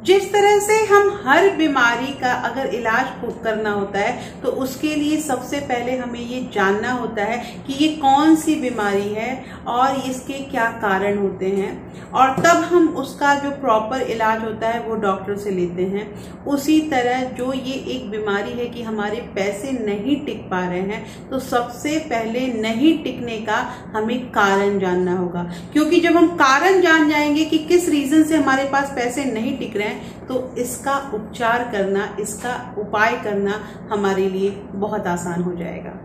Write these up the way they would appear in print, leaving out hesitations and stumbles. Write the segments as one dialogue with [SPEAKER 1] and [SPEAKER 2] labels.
[SPEAKER 1] जिस तरह से हम हर बीमारी का अगर इलाज करना होता है तो उसके लिए सबसे पहले हमें ये जानना होता है कि ये कौन सी बीमारी है और इसके क्या कारण होते हैं, और तब हम उसका जो प्रॉपर इलाज होता है वो डॉक्टर से लेते हैं। उसी तरह जो ये एक बीमारी है कि हमारे पैसे नहीं टिक पा रहे हैं, तो सबसे पहले नहीं टिकने का हमें कारण जानना होगा, क्योंकि जब हम कारण जान जाएंगे कि किस रीजन से हमारे पास पैसे नहीं टिक रहे हैं, तो इसका उपचार करना, इसका उपाय करना हमारे लिए बहुत आसान हो जाएगा।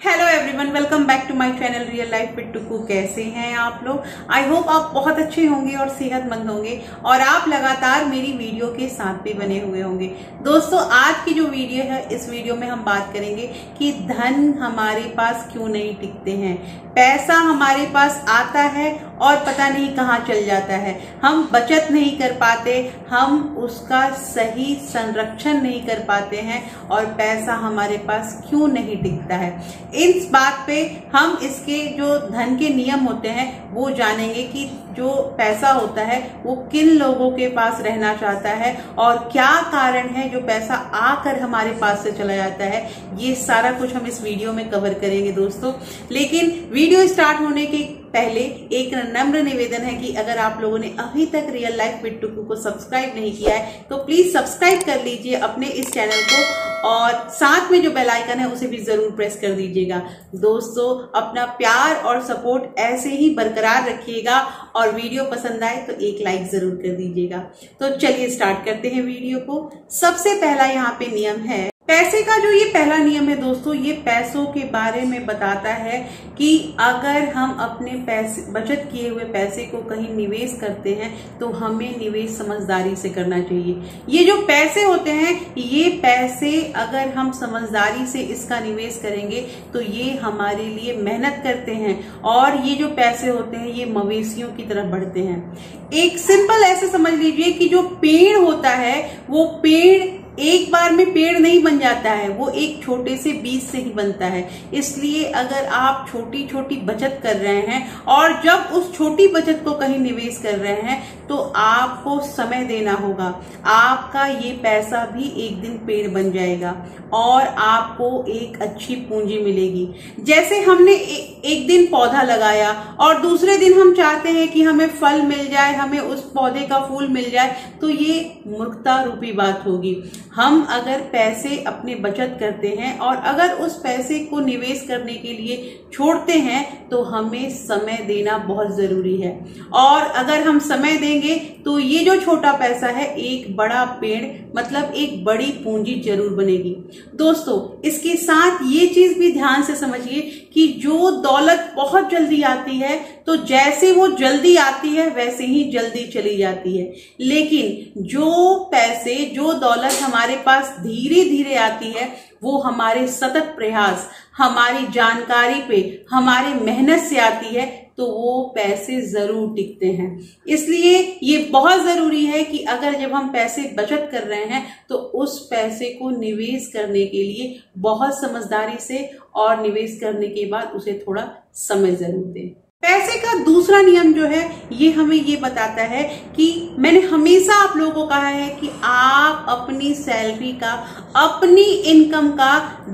[SPEAKER 1] Hello everyone, welcome back to my channel real life with Tuku. कैसे हैं आप लोग? आई होप आप बहुत अच्छे होंगे और सेहतमंद होंगे और आप लगातार मेरी वीडियो के साथ भी बने हुए होंगे। दोस्तों, आज की जो वीडियो है, इस वीडियो में हम बात करेंगे कि धन हमारे पास क्यों नहीं टिकते हैं। पैसा हमारे पास आता है और पता नहीं कहाँ चल जाता है। हम बचत नहीं कर पाते, हम उसका सही संरक्षण नहीं कर पाते हैं और पैसा हमारे पास क्यों नहीं टिकता है। इस बात पे हम इसके जो धन के नियम होते हैं वो जानेंगे कि जो पैसा होता है वो किन लोगों के पास रहना चाहता है और क्या कारण है जो पैसा आकर हमारे पास से चला जाता है। ये सारा कुछ हम इस वीडियो में कवर करेंगे दोस्तों। लेकिन वीडियो स्टार्ट होने के पहले एक नम्र निवेदन है कि अगर आप लोगों ने अभी तक रियल लाइफ विद टुकू को सब्सक्राइब नहीं किया है तो प्लीज सब्सक्राइब कर लीजिए अपने इस चैनल को, और साथ में जो बेल आइकन है उसे भी जरूर प्रेस कर दीजिएगा। दोस्तों, अपना प्यार और सपोर्ट ऐसे ही बरकरार रखिएगा और वीडियो पसंद आए तो एक लाइक जरूर कर दीजिएगा। तो चलिए स्टार्ट करते हैं वीडियो को। सबसे पहला यहाँ पे नियम है पैसे का। जो ये पहला नियम है दोस्तों, ये पैसों के बारे में बताता है कि अगर हम अपने पैसे, बचत किए हुए पैसे को कहीं निवेश करते हैं तो हमें निवेश समझदारी से करना चाहिए। ये जो पैसे होते हैं, ये पैसे अगर हम समझदारी से इसका निवेश करेंगे तो ये हमारे लिए मेहनत करते हैं, और ये जो पैसे होते हैं ये मवेशियों की तरफ बढ़ते हैं। एक सिंपल ऐसे समझ लीजिए कि जो पेड़ होता है वो पेड़ एक बार में पेड़ नहीं बन जाता है, वो एक छोटे से बीज से ही बनता है। इसलिए अगर आप छोटी छोटी बचत कर रहे हैं और जब उस छोटी बचत को कहीं निवेश कर रहे हैं तो आपको समय देना होगा। आपका ये पैसा भी एक दिन पेड़ बन जाएगा और आपको एक अच्छी पूंजी मिलेगी। जैसे हमने एक दिन पौधा लगाया और दूसरे दिन हम चाहते हैं कि हमें फल मिल जाए, हमें उस पौधे का फूल मिल जाए, तो ये मूर्खता रूपी बात होगी। हम अगर पैसे अपने बचत करते हैं और अगर उस पैसे को निवेश करने के लिए छोड़ते हैं तो हमें समय देना बहुत जरूरी है, और अगर हम समय देंगे तो ये जो छोटा पैसा है एक बड़ा पेड़, मतलब एक बड़ी पूंजी जरूर बनेगी। दोस्तों, इसके साथ ये चीज भी ध्यान से समझिए कि जो दौलत बहुत जल्दी आती है तो जैसे वो जल्दी आती है वैसे ही जल्दी चली जाती है, लेकिन जो पैसे, जो दौलत हमारे पास धीरे धीरे आती है वो हमारे सतत प्रयास, हमारी जानकारी पे, हमारी मेहनत से आती है, तो वो पैसे जरूर टिकते हैं। इसलिए ये बहुत जरूरी है कि अगर जब हम पैसे बचत कर रहे हैं तो उस पैसे को निवेश करने के लिए बहुत समझदारी से, और निवेश करने के बाद उसे थोड़ा समय जरूर दें। पैसे का दूसरा नियम जो है ये हमें ये बताता है कि मैंने हमेशा आप लोगों को कहा है कि आप अपनी सैलरी का, अपनी इनकम का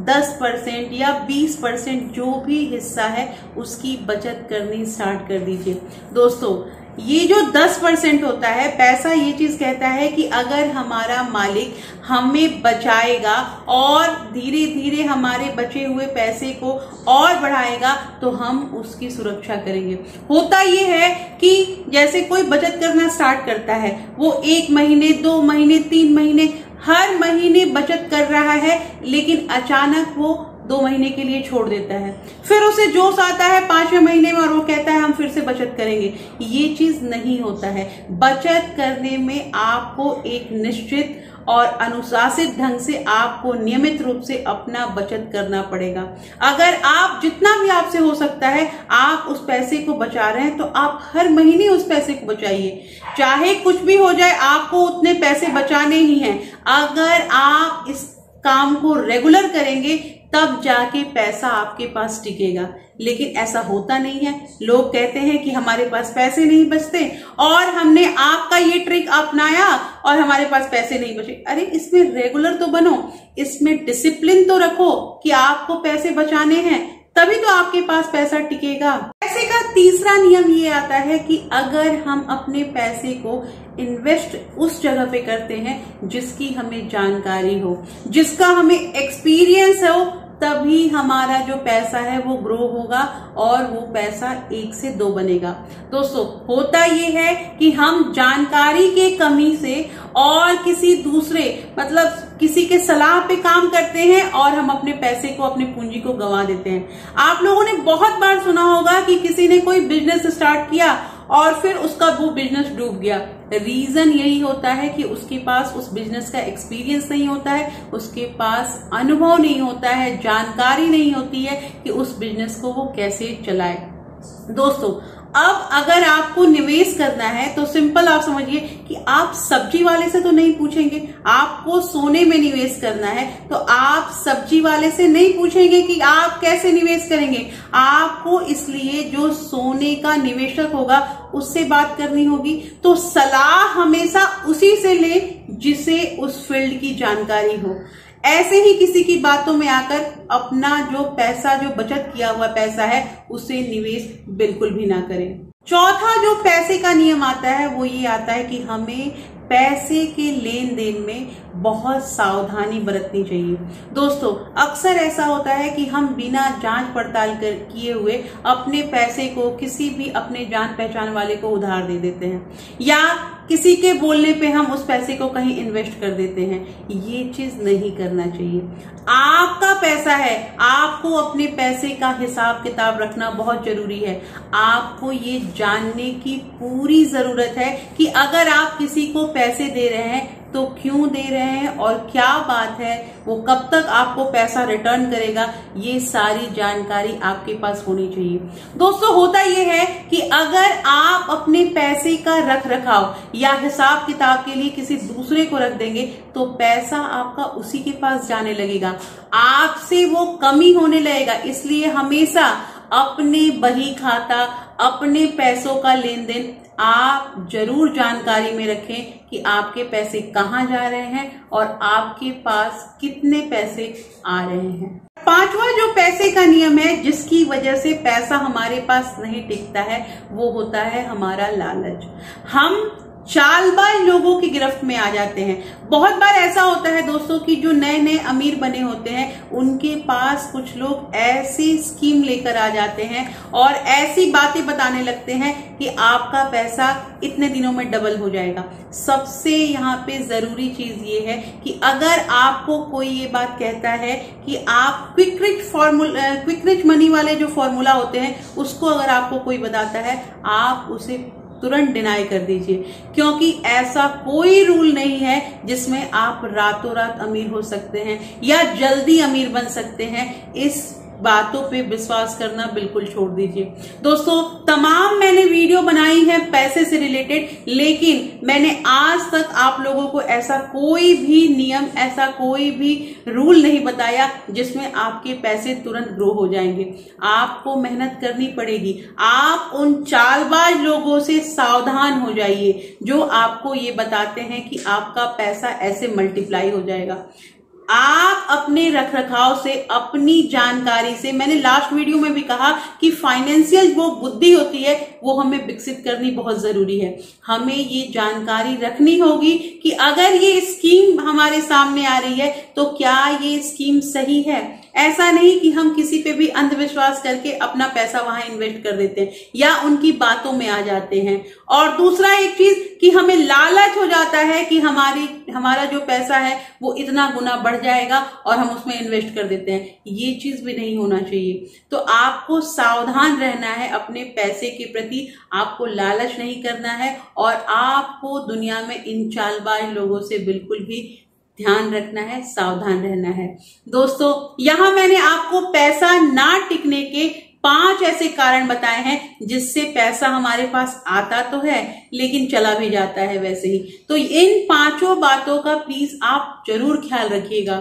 [SPEAKER 1] 10% या 20% जो भी हिस्सा है उसकी बचत करनी स्टार्ट कर दीजिए। दोस्तों, ये जो 10% होता है, पैसा ये चीज कहता है कि अगर हमारा मालिक हमें बचाएगा और धीरे धीरे हमारे बचे हुए पैसे को और बढ़ाएगा तो हम उसकी सुरक्षा करेंगे। होता ये है कि जैसे कोई बचत करना स्टार्ट करता है, वो 1 महीने, 2 महीने, 3 महीने, हर महीने बचत कर रहा है, लेकिन अचानक वो 2 महीने के लिए छोड़ देता है, फिर उसे जोश आता है 5वें महीने में और वो कहता है हम फिर से बचत करेंगे। ये चीज नहीं होता है। बचत करने में आपको एक निश्चित और अनुशासित ढंग से, आपको नियमित रूप से अपना बचत करना पड़ेगा। अगर आप जितना भी आपसे हो सकता है आप उस पैसे को बचा रहे हैं तो आप हर महीने उस पैसे को बचाइए। चाहे कुछ भी हो जाए, आपको उतने पैसे बचाने ही हैं। अगर आप इस काम को रेगुलर करेंगे तब जाके पैसा आपके पास टिकेगा। लेकिन ऐसा होता नहीं है। लोग कहते हैं कि हमारे पास पैसे नहीं बचते और हमने आपका ये ट्रिक अपनाया और हमारे पास पैसे नहीं बचे। अरे इसमें रेगुलर तो बनो, इसमें डिसिप्लिन तो रखो कि आपको पैसे बचाने हैं, तभी तो आपके पास पैसा टिकेगा। पैसे का तीसरा नियम ये आता है कि अगर हम अपने पैसे को इन्वेस्ट उस जगह पे करते हैं जिसकी हमें जानकारी हो, जिसका हमें एक्सपीरियंस हो, तभी हमारा जो पैसा है वो ग्रो होगा और वो पैसा 1 से 2 बनेगा। दोस्तों, होता ये है कि हम जानकारी के कमी से और किसी दूसरे किसी के सलाह पे काम करते हैं और हम अपने पैसे को, अपनी पूंजी को गंवा देते हैं। आप लोगों ने बहुत बार सुना होगा कि किसी ने कोई बिजनेस स्टार्ट किया और फिर उसका वो बिजनेस डूब गया। रीजन यही होता है कि उसके पास उस बिजनेस का एक्सपीरियंस नहीं होता है, उसके पास अनुभव नहीं होता है, जानकारी नहीं होती है कि उस बिजनेस को वो कैसे चलाए। दोस्तों, अब अगर आपको निवेश करना है तो सिंपल आप समझिए कि आप सब्जी वाले से तो नहीं पूछेंगे। आपको सोने में निवेश करना है तो आप सब्जी वाले से नहीं पूछेंगे कि आप कैसे निवेश करेंगे। आपको इसलिए जो सोने का निवेशक होगा उससे बात करनी होगी। तो सलाह हमेशा उसी से ले जिसे उस फील्ड की जानकारी हो। ऐसे ही किसी की बातों में आकर अपना जो पैसा, जो बचत किया हुआ पैसा है, उसे निवेश बिल्कुल भी ना करें। चौथा जो पैसे का नियम आता है वो ये आता है कि हमें पैसे के लेन देन में बहुत सावधानी बरतनी चाहिए। दोस्तों, अक्सर ऐसा होता है कि हम बिना जांच पड़ताल किए हुए अपने पैसे को किसी भी अपने जान पहचान वाले को उधार दे देते हैं या किसी के बोलने पे हम उस पैसे को कहीं इन्वेस्ट कर देते हैं। ये चीज नहीं करना चाहिए। आपका पैसा है, आपको अपने पैसे का हिसाब किताब रखना बहुत जरूरी है। आपको ये जानने की पूरी जरूरत है कि अगर आप किसी को पैसे दे रहे हैं तो क्यों दे रहे हैं और क्या बात है, वो कब तक आपको पैसा रिटर्न करेगा, ये सारी जानकारी आपके पास होनी चाहिए। दोस्तों, होता ये है कि अगर आप अपने पैसे का रख रखाव या हिसाब किताब के लिए किसी दूसरे को रख देंगे तो पैसा आपका उसी के पास जाने लगेगा, आपसे वो कमी होने लगेगा। इसलिए हमेशा अपने बही खाता, अपने पैसों का लेन देन आप जरूर जानकारी में रखें कि आपके पैसे कहाँ जा रहे हैं और आपके पास कितने पैसे आ रहे हैं। पांचवा जो पैसे का नियम है जिसकी वजह से पैसा हमारे पास नहीं टिकता है, वो होता है हमारा लालच। हम चालबाज लोगों की गिरफ्त में आ जाते हैं। बहुत बार ऐसा होता है दोस्तों कि जो नए नए अमीर बने होते हैं उनके पास कुछ लोग ऐसी स्कीम लेकर आ जाते हैं और ऐसी बातें बताने लगते हैं कि आपका पैसा इतने दिनों में डबल हो जाएगा। सबसे यहाँ पे जरूरी चीज ये है कि अगर आपको कोई ये बात कहता है कि आप क्विक रिच मनी वाले जो फॉर्मूला होते हैं उसको अगर आपको कोई बताता है, आप उसे तुरंत डिनाई कर दीजिए, क्योंकि ऐसा कोई रूल नहीं है जिसमें आप रातों रात अमीर हो सकते हैं या जल्दी अमीर बन सकते हैं। इस बातों पे विश्वास करना बिल्कुल छोड़ दीजिए। दोस्तों, तमाम मैंने वीडियो बनाई है पैसे से रिलेटेड, लेकिन मैंने आज तक आप लोगों को ऐसा कोई भी नियम, ऐसा कोई भी रूल नहीं बताया जिसमें आपके पैसे तुरंत ग्रो हो जाएंगे। आपको मेहनत करनी पड़ेगी। आप उन चालबाज लोगों से सावधान हो जाइए जो आपको ये बताते हैं कि आपका पैसा ऐसे मल्टीप्लाई हो जाएगा। आप अपने रखरखाव से, अपनी जानकारी से, मैंने लास्ट वीडियो में भी कहा कि फाइनेंशियल वो बुद्धि होती है वो हमें विकसित करनी बहुत जरूरी है। हमें ये जानकारी रखनी होगी कि अगर ये स्कीम हमारे सामने आ रही है तो क्या ये स्कीम सही है। ऐसा नहीं कि हम किसी पे भी अंधविश्वास करके अपना पैसा वहां इन्वेस्ट कर देते हैं या उनकी बातों में आ जाते हैं। और दूसरा एक चीज कि हमें लालच हो जाता है कि हमारा जो पैसा है वो इतना गुना बढ़ जाएगा और हम उसमें इन्वेस्ट कर देते हैं। ये चीज भी नहीं होना चाहिए। तो आपको सावधान रहना है अपने पैसे के प्रति, आपको लालच नहीं करना है और आपको दुनिया में इन चालबाज लोगों से बिल्कुल भी ध्यान रखना है, सावधान रहना है। दोस्तों, यहां मैंने आपको पैसा ना टिकने के 5 ऐसे कारण बताए हैं जिससे पैसा हमारे पास आता तो है लेकिन चला भी जाता है वैसे ही। तो इन 5 बातों का प्लीज आप जरूर ख्याल रखिएगा।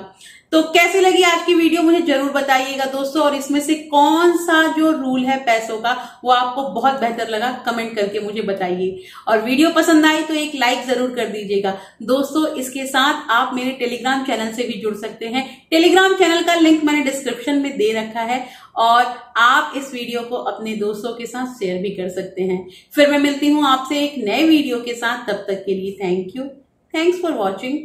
[SPEAKER 1] तो कैसी लगी आज की वीडियो मुझे जरूर बताइएगा दोस्तों, और इसमें से कौन सा जो रूल है पैसों का वो आपको बहुत बेहतर लगा कमेंट करके मुझे बताइए। और वीडियो पसंद आई तो एक लाइक जरूर कर दीजिएगा दोस्तों। इसके साथ आप मेरे टेलीग्राम चैनल से भी जुड़ सकते हैं। टेलीग्राम चैनल का लिंक मैंने डिस्क्रिप्शन में दे रखा है और आप इस वीडियो को अपने दोस्तों के साथ शेयर भी कर सकते हैं। फिर मैं मिलती हूं आपसे एक नए वीडियो के साथ, तब तक के लिए thank you, thanks for watching.